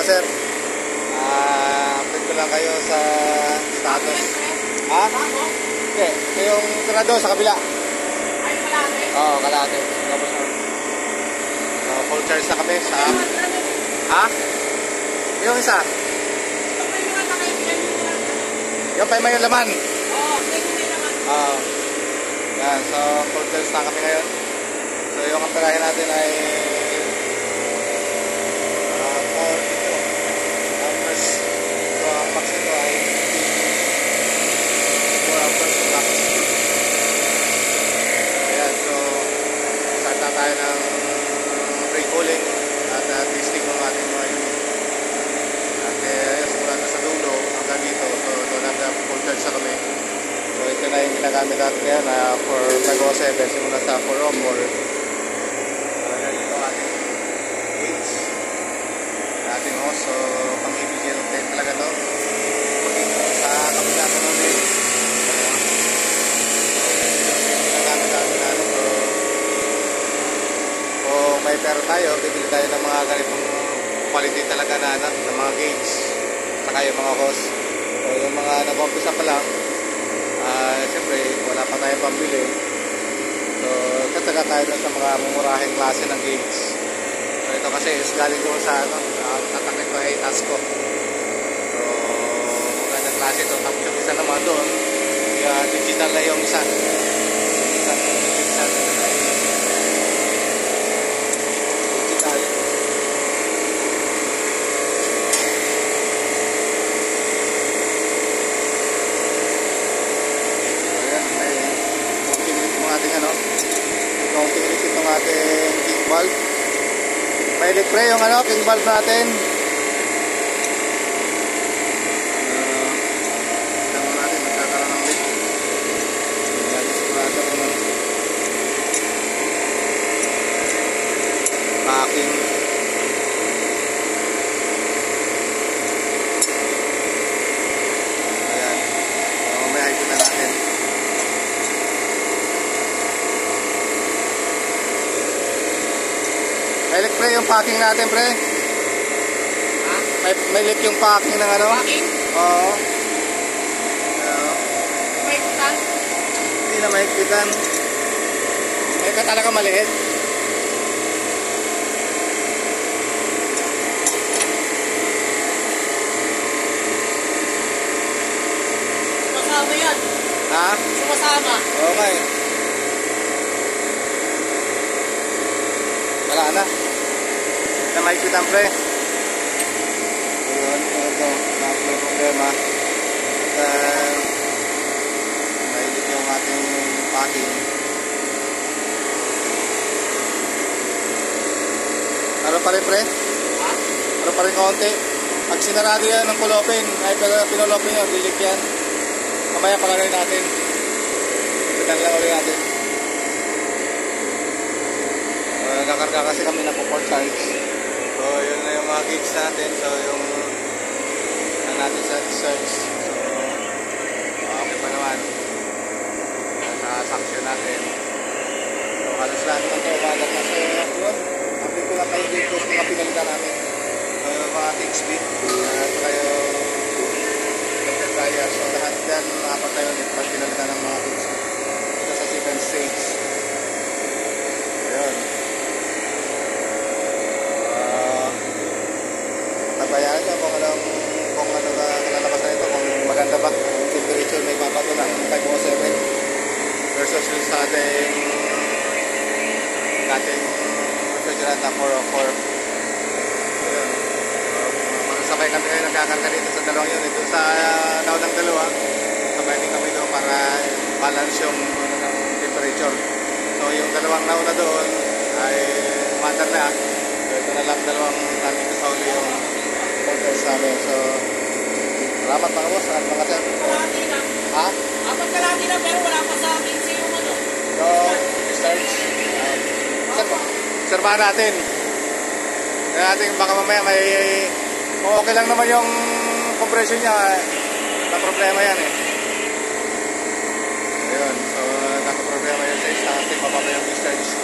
sir. Update ko lang kayo sa status. Ha? Hindi. Ito yung tirado sa kabila. Ay, kalate? Oo, kalate. Tapos na. So, full charge na kami sa... Ha? Yung isa. Yung pa may laman. Oo, may laman. Oo. Yan, so full charge na kami ngayon. So yung amperahe natin ay 42 amperes. So ang max nito ay 4 amperes max. Ayan, so start na tayo ng pre-cooling at testing ng ating mga unit. At simula na sa dulo hanggang dito. So doon hanggang full charge na kami. So ito na yung ginagamit natin ngayon for 507 simula sa 4 ohm or ganito ating gauge ating hose. So pang ABG talaga to maging sa kabila ko nun eh. Yung ginagamit natin natin. So kung may pera tayo, bibili tayo ng mga ganitong quality talaga na ng mga gauge saka yung mga hose. So yung mga nag-umpisa pa lang, siyempre wala pa tayong pambili, so kataga tayo dun sa mga mumurahing klase ng gauge. So ito kasi is galing doon sa tatakit ko ay Tasco. So magandang klase ito. Tapos yung isa naman doon digital na yung isa digital. Counting liquid ng ating king valve. May liquid yung king valve natin. Tignan natin magkakaroon ng leak. Tignan natin sigurado ko ng packing. Ayan. So may high na natin. May leak pre yung packing natin pre. Ha? May leak yung packing ng ano? Packing? Oo. May kutan? Hindi na mahigpitan. May ka talaga maliit. Sumasama yan. Ha? Sumasama. Okay. Wala na. Na mahigpitan pre. Ayun, ito. May problema. At mahilig yung ating packing. Ano pa rin pre? Ha? Ano pa rin kaunti? Pag sinarado yan ng kulopin, ay pinolopin nyo, dilig yan. Mamaya palagay natin. Ipitan lang ulit natin. Nakakarga kasi kami na po 4 charge. So yun na yung mga gauge natin. So yung natin sa search. So okay pa naman. Naka-sanction natin. So halos lahat naman ito umagat na. So yun, update ko lang kayo dito sa mga pinalitan namin. So yung mga thick speed at kayo electric tires. So lahat yan apat na yun pag pinalitan ng mga thick speed. Ito sa 7 stage. Ayun. Tabayan nyo kung ano na kalalabas na ito, kung maganda ba yung temperature na ipapato ng 507 versus yung sa ating refrigerant na 404. Ayun. Sabay kami ngayon nagkakarga dito sa dalawang unit. Doon sa naunang dalawa, sabay din kami doon para balance yung ng temperature. So yung dalawang nauna doon ay matter na. So ito na lang dalawang nandito sa uli yung orders namin. So salamat mga boss at mga sir. Kalati na. Ha? Apat kalati na pero wala pa sa akin sa yung ano. So starts serbahan natin. Kaya natin baka mamaya may kung okay lang naman yung compression niya, na problema yan eh. Ayun, so nakaproblema yun sa ating mababa yung discharge.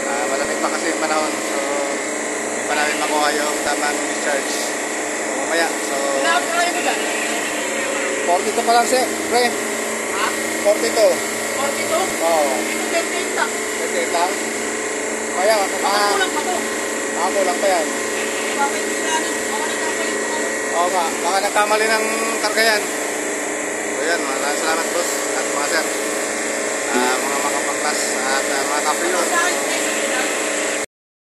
Malamig pa kasi yung panahon, so hindi pa namin makuha yung tamang discharge. mamaya. So, Pinaapirayo mo dyan? 42 pa lang siya, pre. Ha? 42. 42? Oo. Ito 28 lang. 38 lang. Kaya, Kulang pa to. kulang pa yan. Bakit kailangan? Baka nagkakalit mo ano? Oo nga, baka nagkamali ng karga yan. So yan, maraming salamat boss at mga sir. Mga makapangkas at mga kaprio. Sa akin,